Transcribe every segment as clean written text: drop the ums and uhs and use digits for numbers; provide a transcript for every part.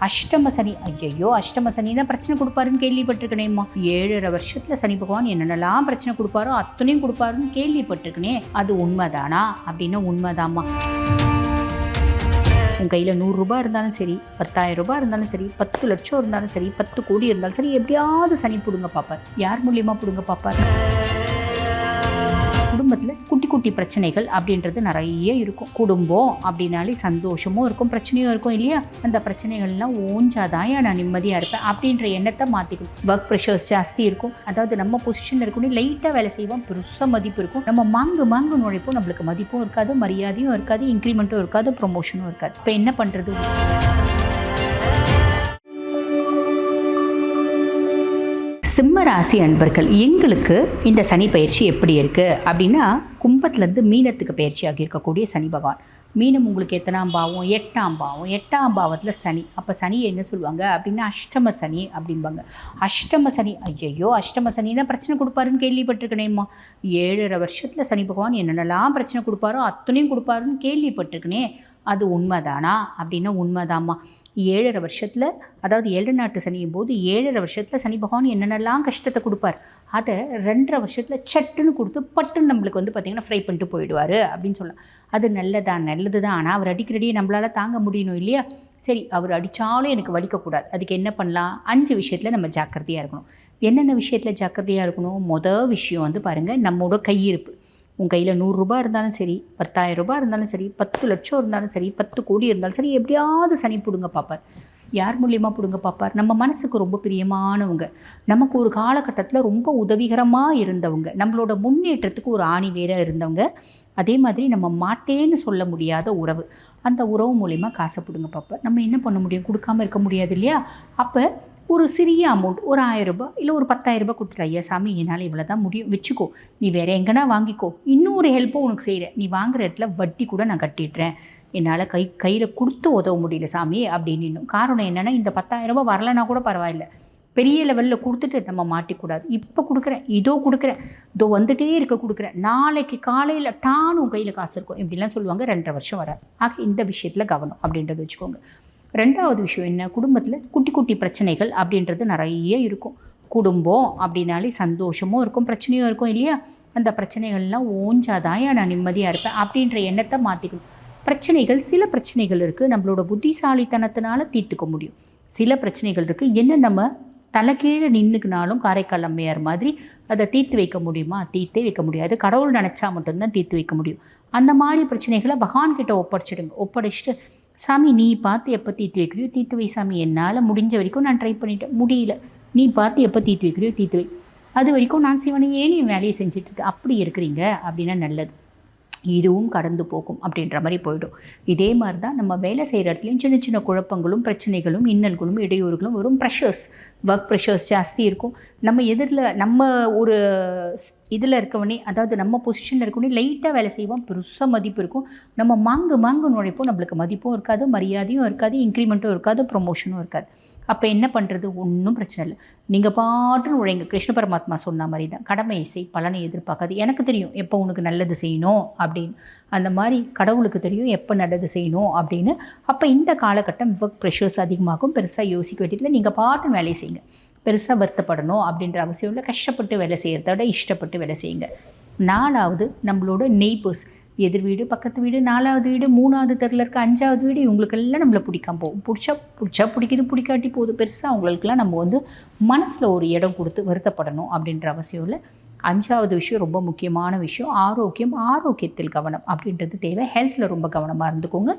அஷ்டம சனி, ஐயோ அஷ்டம சனினா பிரச்சனை கொடுப்பாருன்னு கேள்விப்பட்டிருக்கனேம்மா. 7.5 வருஷத்துல சனி பகவான் என்னென்னலாம் பிரச்சனை கொடுப்பாரோ அத்தனையும் கொடுப்பாருன்னு கேள்விப்பட்டிருக்கனே. அது உண்மைதானா அப்படின்னா உண்மைதாம்மா. உன் கையில் 100 ரூபாய் இருந்தாலும் சரி, 10,000 ரூபாய் இருந்தாலும் சரி, 10 லட்சம் இருந்தாலும் சரி, 10 கோடி இருந்தாலும் சரி, எப்படியாவது சனி பிடுங்க பார்ப்பார். யார் மூலியமா பிடுங்க பார்ப்பார்? குடும்பத்தில் குட்டி குட்டி பிரச்சனைகள் அப்படின்றது நிறைய இருக்கும். குடும்பம் அப்படின்னாலே சந்தோஷமும் இருக்கும், பிரச்சனையும் இருக்கும் இல்லையா? அந்த பிரச்சனைகள்லாம் ஓஞ்சாதான் நான் நிம்மதியாக இருப்பேன் அப்படின்ற எண்ணத்தை மாற்றிக்கணும். ஒர்க் ப்ரெஷர்ஸ் ஜாஸ்தி இருக்கும். அதாவது நம்ம பொசிஷனில் இருக்கணும், லைட்டாக வேலை செய்வோம், பெருசாக மதிப்பு இருக்கும். நம்ம மாங்கு நுழைப்போம், நம்மளுக்கு மதிப்பும் இருக்காது, மரியாதையும் இருக்காது, இன்க்ரிமெண்ட்டும் இருக்காது, ப்ரொமோஷனும் இருக்காது. இப்போ என்ன பண்ணுறது? சிம்ம ராசி அன்பர்கள், எங்களுக்கு இந்த சனி பயிற்சி எப்படி இருக்குது அப்படின்னா, கும்பத்துலேருந்து மீனத்துக்கு பயிற்சி ஆகியிருக்கக்கூடிய சனி பகவான். மீனம் உங்களுக்கு எத்தனாம் பாவம்? 8ஆம் பாவம். 8ஆம் பாவத்தில் சனி. அப்போ சனியை என்ன சொல்லுவாங்க அப்படின்னா அஷ்டம சனி அப்படிம்பாங்க. அஷ்டம சனி, ஐயோ அஷ்டம சனினா பிரச்சனை கொடுப்பாருன்னு கேள்விப்பட்டிருக்கனேம்மா. 7.5 வருஷத்தில் சனி பகவான் என்னென்னலாம் பிரச்சனை கொடுப்பாரோ அத்தனையும் கொடுப்பாருன்னு கேள்விப்பட்டிருக்கனே. அது உண்மைதானா அப்படின்னா உண்மைதாம்மா. 7.5 வருஷத்தில், அதாவது 7 நாட்டு சனியும் போது 7.5 வருஷத்தில் சனி பகவான் என்னென்னலாம் கஷ்டத்தை கொடுப்பார், அதை 2.5 வருஷத்தில் சட்டுன்னு கொடுத்து பட்டுன்னு நம்மளுக்கு பார்த்திங்கன்னா ஃப்ரை பண்ணிட்டு போயிடுவார் அப்படின்னு சொல்லலாம். அது நல்லது தான். ஆனால் அவர் அடிக்கிறடியே நம்மளால் தாங்க முடியணும் இல்லையா? சரி, அவர் அடித்தாலும் எனக்கு வலிக்கக்கூடாது. அதுக்கு என்ன பண்ணலாம்? 5 விஷயத்தில் நம்ம ஜாக்கிரதையாக இருக்கணும். என்னென்ன விஷயத்தில் ஜாக்கிரதையாக இருக்கணும்? மொதல் விஷயம் பாருங்கள், நம்மளோட கையிருப்பு. உன் கையில் 100 ரூபாய் இருந்தாலும் சரி, 10,000 ரூபாய் இருந்தாலும் சரி, 10 லட்சம் இருந்தாலும் சரி, 10 கோடி இருந்தாலும் சரி, எப்படியாவது சனி பிடுங்க பார்ப்பார். யார் மூலியமாக பிடுங்க பார்ப்பார்? நம்ம மனசுக்கு ரொம்ப பிரியமானவங்க, நமக்கு ஒரு காலகட்டத்தில் ரொம்ப உதவிகரமாக இருந்தவங்க, நம்மளோட முன்னேற்றத்துக்கு ஒரு ஆணி வேற இருந்தவங்க, அதே மாதிரி நம்ம மாட்டேன்னு சொல்ல முடியாத உறவு, அந்த உறவு மூலிமா காசை பிடுங்க பார்ப்பார். நம்ம என்ன பண்ண முடியும்? கொடுக்காமல் இருக்க முடியாது இல்லையா? அப்போ ஒரு சிறிய அமௌண்ட், ஒரு 1000 ரூபாய் இல்லை ஒரு 10,000 ரூபாய் கொடுத்துட்டு, ஐயா சாமி என்னால் இவ்வளோ தான் முடியும், வச்சுக்கோ, நீ வேறு எங்கன்னா வாங்கிக்கோ, இன்னொரு ஹெல்ப்பும் உனக்கு செய்கிறேன், நீ வாங்குகிற இடத்துல வட்டி கூட நான் கட்டிடுறேன், என்னால் கையில் கொடுத்து உதவ முடியல சாமி அப்படின்னு. இன்னும் காரணம் என்னென்னா, இந்த 10,000 ரூபாய் வரலைன்னா கூட பரவாயில்ல, பெரிய லெவலில் கொடுத்துட்டு நம்ம மாட்டிக்கூடாது. இப்போ கொடுக்குறேன், இதோ வந்துகிட்டே கொடுக்குறேன், நாளைக்கு காலையில் டான்னு உன் கையில் காசு இருக்கும் இப்படிலாம் சொல்லுவாங்க. 2.5 வருஷம் வராது. ஆக இந்த விஷயத்தில் கவனம் அப்படின்றத வச்சுக்கோங்க. 2வது விஷயம் என்ன? குடும்பத்தில் குட்டி குட்டி பிரச்சனைகள் அப்படின்றது நிறைய இருக்கும். குடும்பம் அப்படின்னாலே சந்தோஷமும் இருக்கும், பிரச்சனையும் இருக்கும் இல்லையா? அந்த பிரச்சனைகள்லாம் ஓஞ்சாதான் நான் நிம்மதியாக இருப்பேன் அப்படின்ற எண்ணத்தை மாற்றிக்கணும். சில பிரச்சனைகள் இருக்குது, நம்மளோட புத்திசாலித்தனத்தினால தீர்த்துக்க முடியும். சில பிரச்சனைகள் இருக்குது, என்ன நம்ம தலைக்கீழே நின்றுக்குனாலும் காரைக்கால் அம்மையார் மாதிரி அதை தீர்த்து வைக்க முடியுமா? தீர்த்தே வைக்க முடியாது. கடவுள் நினச்சா மட்டும்தான் தீர்த்து வைக்க முடியும். அந்த மாதிரி பிரச்சனைகளை பகவான்கிட்ட ஒப்படைச்சிட்டு, சாமி நீ பார்த்து எப்போ தீர்த்து வைக்கிறியோ தீர்த்து வை சாமி, என்னால் முடிஞ்ச வரைக்கும் நான் ட்ரை பண்ணிட்டேன், முடியல, நீ பார்த்து எப்போ தீர்த்து வைக்கிறியோ தீர்த்து வை, அது வரைக்கும் நான் சிவனையே நீ வேலையை செஞ்சுட்டு அப்படி இருக்கிறீங்க அப்படின்னா நல்லது, இதுவும் கடந்து போகும் அப்படின்ற மாதிரி போயிடும். இதே மாதிரி தான் நம்ம வேலை செய்கிற இடத்துலையும் சின்ன சின்ன குழப்பங்களும் பிரச்சனைகளும் இன்னல்களும் இடையூறுகளும் வரும். ஒர்க் ப்ரெஷர்ஸ் ஜாஸ்தி இருக்கும். நம்ம ஒரு இதில் இருக்கவனே, அதாவது நம்ம பொசிஷனில் இருக்கவனே லைட்டாக வேலை செய்வோம், பெருசாக மதிப்பு இருக்கும். நம்ம மாங்கு நுழைப்போம், நம்மளுக்கு மதிப்பும் இருக்காது, மரியாதையும் இருக்காது, இன்க்ரிமெண்ட்டும் இருக்காது, ப்ரொமோஷனும் இருக்காது. அப்போ என்ன பண்ணுறது? ஒன்றும் பிரச்சனை இல்லை, நீங்கள் பாட்டுன்னு உழைங்க. கிருஷ்ண பரமாத்மா சொன்ன மாதிரி தான், கடமை செய், பலனை எதிர்பார்க்காது. எனக்கு தெரியும் எப்போ உனக்கு நல்லது செய்யணும் அப்படின்னு, அந்த மாதிரி கடவுளுக்கு தெரியும் எப்போ நல்லது செய்யணும் அப்படின்னு. அப்போ இந்த காலகட்டம் ஒர்க் ப்ரெஷர்ஸ் அதிகமாகும், பெருசாக யோசிக்க வேண்டியதில்லை, நீங்கள் பாட்டுன்னு வேலையை செய்யுங்க. பெருசாக வருத்தப்படணும் அப்படின்ற அவசியம் இல்லை. கஷ்டப்பட்டு வேலை செய்கிறத விட இஷ்டப்பட்டு வேலை செய்யுங்க. 4வது, நம்மளோட நெய்பர்ஸ், எதிர் வீடு, பக்கத்து வீடு, 4வது வீடு, 3வது தெருவில் இருக்க 5வது வீடு, இவங்களுக்கெல்லாம் நம்மளை பிடிக்காம போகும். பிடிச்சா பிடிக்குது, பிடிக்காட்டி போகுது. பெருசாக அவங்களுக்கெல்லாம் நம்ம மனசில் ஒரு இடம் கொடுத்து வருத்தப்படணும் அப்படின்ற அவசியம் இல்லை. 5வது விஷயம், ரொம்ப முக்கியமான விஷயம், ஆரோக்கியத்தில் கவனம் அப்படின்றது தேவை. ஹெல்த்தில் ரொம்ப கவனமாக இருந்துக்கோங்க.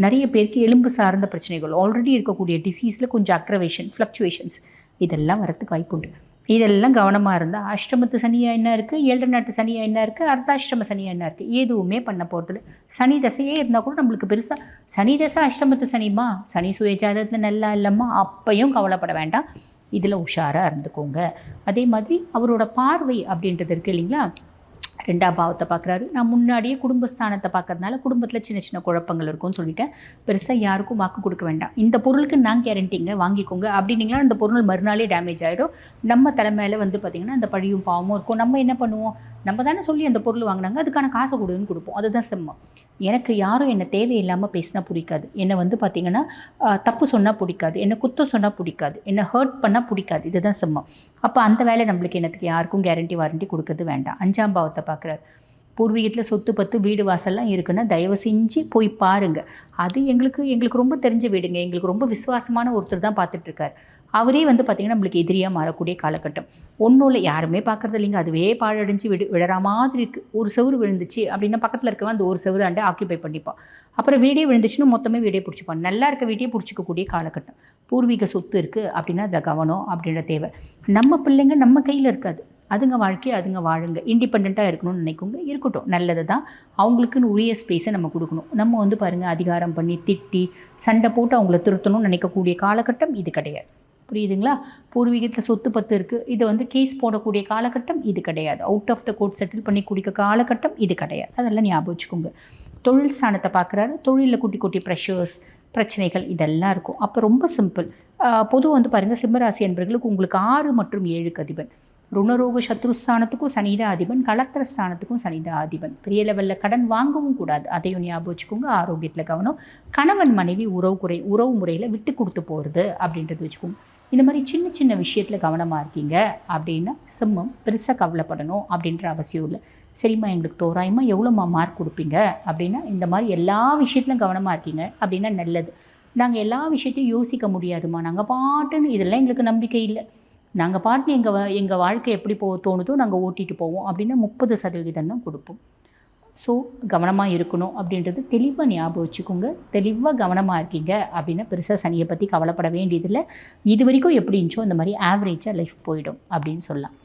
நிறைய பேருக்கு எலும்பு சார்ந்த பிரச்சனைகள், ஆல்ரெடி இருக்கக்கூடிய டிசீஸில் கொஞ்சம் அக்ரவேஷன், ஃப்ளக்சுவேஷன்ஸ் இதெல்லாம் வரத்துக்கு வாய்ப்புண்டு. இதெல்லாம் கவனமாக இருந்தால், அஷ்டமத்து சனியாக என்ன இருக்குது, 7 நாட்டு சனியாக என்ன இருக்குது, அர்த்தாஷ்டம சனியாக என்ன இருக்குது, எதுவுமே பண்ண போகிறதில்ல. சனி தசையே இருந்தால் கூட நம்மளுக்கு பெருசாக சனி தசை அஷ்டமத்து சனிமா, சனி சுயஜாதகத்தில் நல்லா இல்லைம்மா, அப்பையும் கவலைப்பட வேண்டாம். இதில் உஷாராக இருந்துக்கோங்க. அதே மாதிரி அவரோட பார்வை அப்படின்றது இருக்குது இல்லைங்களா, 2ஆம் பாவத்தை பார்க்குறாரு. நான் முன்னாடியே குடும்பஸ்தானத்தை பார்க்கறதுனால குடும்பத்தில் சின்ன சின்ன குழப்பங்கள் இருக்கும்னு சொல்லிட்டேன். பெருசாக யாருக்கும் வாக்கு கொடுக்க வேண்டாம். இந்த பொருளுக்கு நான் கேரண்டிங்க, வாங்கிக்கோங்க அப்படின்னீங்கன்னா அந்த பொருள் மறுநாளே டேமேஜ் ஆகிடும். நம்ம தலைமையில் பார்த்திங்கன்னா அந்த பழியும் பாவமும் இருக்கும். நம்ம என்ன பண்ணுவோம்? நம்ம தானே சொல்லி அந்த பொருள் வாங்கினாங்க, அதுக்கான காசை கொடுன்னு கொடுப்போம். அதுதான் செம்மம். எனக்கு யாரும் என்னை தேவையில்லாமல் பேசினா பிடிக்காது. என்னை வந்து பார்த்திங்கன்னா தப்பு சொன்னால் பிடிக்காது, என்னை குத்தம் சொன்னால் பிடிக்காது, என்னை ஹர்ட் பண்ணால் பிடிக்காது. இதுதான் சிம்மம். அப்போ அந்த வேலை நம்மளுக்கு என்னத்துக்கு, யாருக்கும் கேரண்டி வாரண்டி கொடுக்கறது வேண்டாம். 5ஆம் பாவத்தை பார்க்குறாரு. பூர்வீகத்தில் சொத்து பத்து வீடு வாசல்லாம் இருக்குன்னா தயவு செஞ்சு போய் பாருங்கள். அது எங்களுக்கு ரொம்ப தெரிஞ்ச வீடுங்க, எங்களுக்கு ரொம்ப விசுவாசமான ஒருத்தர் தான் பார்த்துட்ருக்கார். அவரே வந்து பார்த்திங்கன்னா நம்மளுக்கு எதிரியாக மாறக்கூடிய காலகட்டம். ஒன்றும் இல்லை, யாருமே பார்க்குறது இல்லைங்க, அதுவே பாழடைஞ்சு விழற மாதிரி இருக்குது. ஒரு செவுறு விழுந்துச்சு அப்படின்னா பக்கத்தில் இருக்கவன் அந்த ஒரு செவுறு ஆண்டு ஆக்கியபை பண்ணிப்பான். அப்புறம் வீடே விழுந்துச்சுன்னா மொத்தமே வீடே பிடிச்சிப்பான். நல்லா இருக்க வீட்டையே பிடிச்சிக்கக்கூடிய காலகட்டம். பூர்வீக சொத்து இருக்குது அப்படின்னா அதில் கவனம் அப்படின்ற தேவை. நம்ம பிள்ளைங்க நம்ம கையில் இருக்காது, அதுங்க வாழ்க்கையை அதுங்க வாழுங்க. இண்டிபெண்ட்டாக இருக்கணும்னு நினைக்குங்க, இருக்கட்டும், நல்லது தான். அவங்களுக்குன்னு உரிய ஸ்பேஸை நம்ம கொடுக்கணும். நம்ம வந்து பாருங்கள் அதிகாரம் பண்ணி திட்டி சண்டை போட்டு அவங்கள திருத்தணும்னு நினைக்கக்கூடிய காலகட்டம் இது கிடையாது. புரியுதுங்களா? பூர்வீகத்தில் சொத்து பத்து இருக்குது, இதை வந்து கேஸ் போடக்கூடிய காலகட்டம் இது கிடையாது. Out of the court settle பண்ணி குடிக்க காலகட்டம் இது கிடையாது. அதெல்லாம் ஞாபகம் வச்சுக்கோங்க. தொழில் ஸ்தானத்தை பார்க்குறாரு. தொழிலில் குட்டி குட்டி ப்ரெஷர்ஸ், பிரச்சனைகள் இதெல்லாம் இருக்கும். அப்போ ரொம்ப சிம்பிள். பொதுவாக வந்து பாருங்கள், சிம்மராசி என்பவர்களுக்கு உங்களுக்கு 6 மற்றும் 7க்கு அதிபன். ருணரோக சத்ருஸ்தானத்துக்கும் சனிதான் அதிபன், கலத்திர ஸ்தானத்துக்கும் சனிதான் அதிபன். பெரிய லெவலில் கடன் வாங்கவும் கூடாது, அதையும் ஞாபகம் வச்சுக்கோங்க. ஆரோக்கியத்தில் கவனம். கணவன் மனைவி உறவு முறையில் விட்டு கொடுத்து போகிறது அப்படின்றது வச்சுக்கோங்க. இந்த மாதிரி சின்ன சின்ன விஷயத்தில் கவனமாக இருக்கீங்க அப்படின்னா சிம்மம் பெருசாக கவலைப்படணும் அப்படின்ற அவசியம் இல்லை. சரிம்மா, எங்களுக்கு தோராயமாக எவ்வளோம்மா மார்க் கொடுப்பீங்க அப்படின்னா, இந்த மாதிரி எல்லா விஷயத்துலையும் கவனமாக இருக்கீங்க அப்படின்னா நல்லது. நாங்கள் எல்லா விஷயத்தையும் யோசிக்க முடியாதுமா, நாங்கள் பாட்டுன்னு இதெல்லாம் எங்களுக்கு நம்பிக்கை இல்லை, நாங்கள் பாட்டுன்னு எங்கள் வாழ்க்கை எப்படி தோணுதோ நாங்கள் ஓட்டிகிட்டு போவோம் அப்படின்னா 30% தான் கொடுப்போம். ஸோ கவனமாக இருக்கணும் அப்படின்றது தெளிவாக ஞாபகம் வச்சுக்கோங்க. தெளிவாக கவனமாக இருக்கீங்க அப்படின்னா பெருசாக சனியை பற்றி கவலைப்பட வேண்டியதில்லை. இது வரைக்கும் எப்படி இருந்துச்சோ இந்த மாதிரி ஆவரேஜாக லைஃப் போயிடும் அப்படின்னு சொல்லலாம்.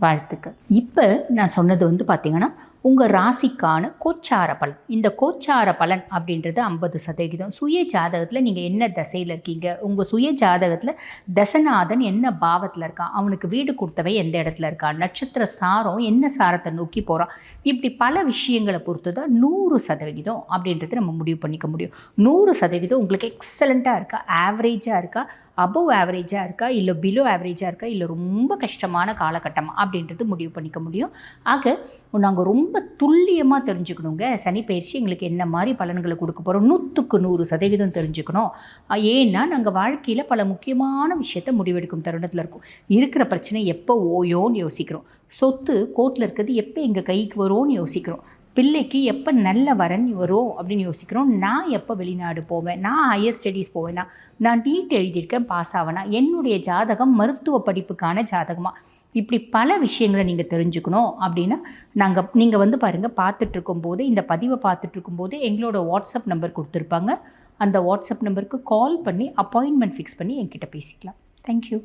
வாழ்த்துக்கள். இப்போ நான் சொன்னது வந்து பார்த்திங்கன்னா உங்கள் ராசிக்கான கோச்சார பலன். இந்த கோச்சார பலன் அப்படின்றது 50%. சுய ஜாதகத்தில் நீங்கள் என்ன தசையில் இருக்கீங்க, உங்கள் சுய ஜாதகத்தில் தசநாதன் என்ன பாவத்தில் இருக்கான், அவனுக்கு வீடு கொடுத்தவை எந்த இடத்துல இருக்கான், நட்சத்திர சாரம் என்ன சாரத்தை நோக்கி போகிறான், இப்படி பல விஷயங்களை பொறுத்து தான் 100% அப்படின்றது நம்ம முடிவு பண்ணிக்க முடியும். 100% உங்களுக்கு எக்ஸலண்ட்டாக இருக்கா, ஆவரேஜாக இருக்கா, அபவ் ஆவரேஜாக இருக்கா, இல்லை பிலோ ஆவரேஜாக இருக்கா, இல்லை ரொம்ப கஷ்டமான காலகட்டம் அப்படின்றது முடிவு பண்ணிக்க முடியும். ஆக நாங்கள் ரொம்ப துல்லியமாக தெரிஞ்சுக்கணுங்க. சனி பயிற்சி எங்களுக்கு என்ன மாதிரி பலன்களை கொடுக்க போகிறோம் 100க்கு 100% தெரிஞ்சுக்கணும். ஏன்னா நாங்கள் வாழ்க்கையில் பல முக்கியமான விஷயத்தை முடிவெடுக்கும் தருணத்தில் இருக்கும். இருக்கிற பிரச்சனை எப்போ ஓயோன்னு யோசிக்கிறோம், சொத்து கோர்ட்டில் இருக்கிறது எப்போ எங்கள் கைக்கு வரும்னு யோசிக்கிறோம், பிள்ளைக்கு எப்போ நல்ல வரன் வரும் அப்படின்னு யோசிக்கிறோம், நான் எப்போ வெளிநாடு போவேன், நான் ஹையர் ஸ்டடீஸ் போவேன்னா, நான் நீட் எழுதியிருக்கேன் பாஸ் ஆவேனா, என்னுடைய ஜாதகம் மருத்துவ படிப்புக்கான ஜாதகமாக, இப்படி பல விஷயங்களை நீங்கள் தெரிஞ்சுக்கணும் அப்படின்னா நீங்கள் வந்து பாருங்கள், பார்த்துட்ருக்கும் போது இந்த பதிவை பார்த்துட்ருக்கும் போது எங்களோட வாட்ஸ்அப் நம்பர் கொடுத்துருப்பாங்க. அந்த வாட்ஸ்அப் நம்பருக்கு கால் பண்ணி அப்பாயின்மெண்ட் ஃபிக்ஸ் பண்ணி என்கிட்ட பேசிக்கலாம். தேங்க்யூ.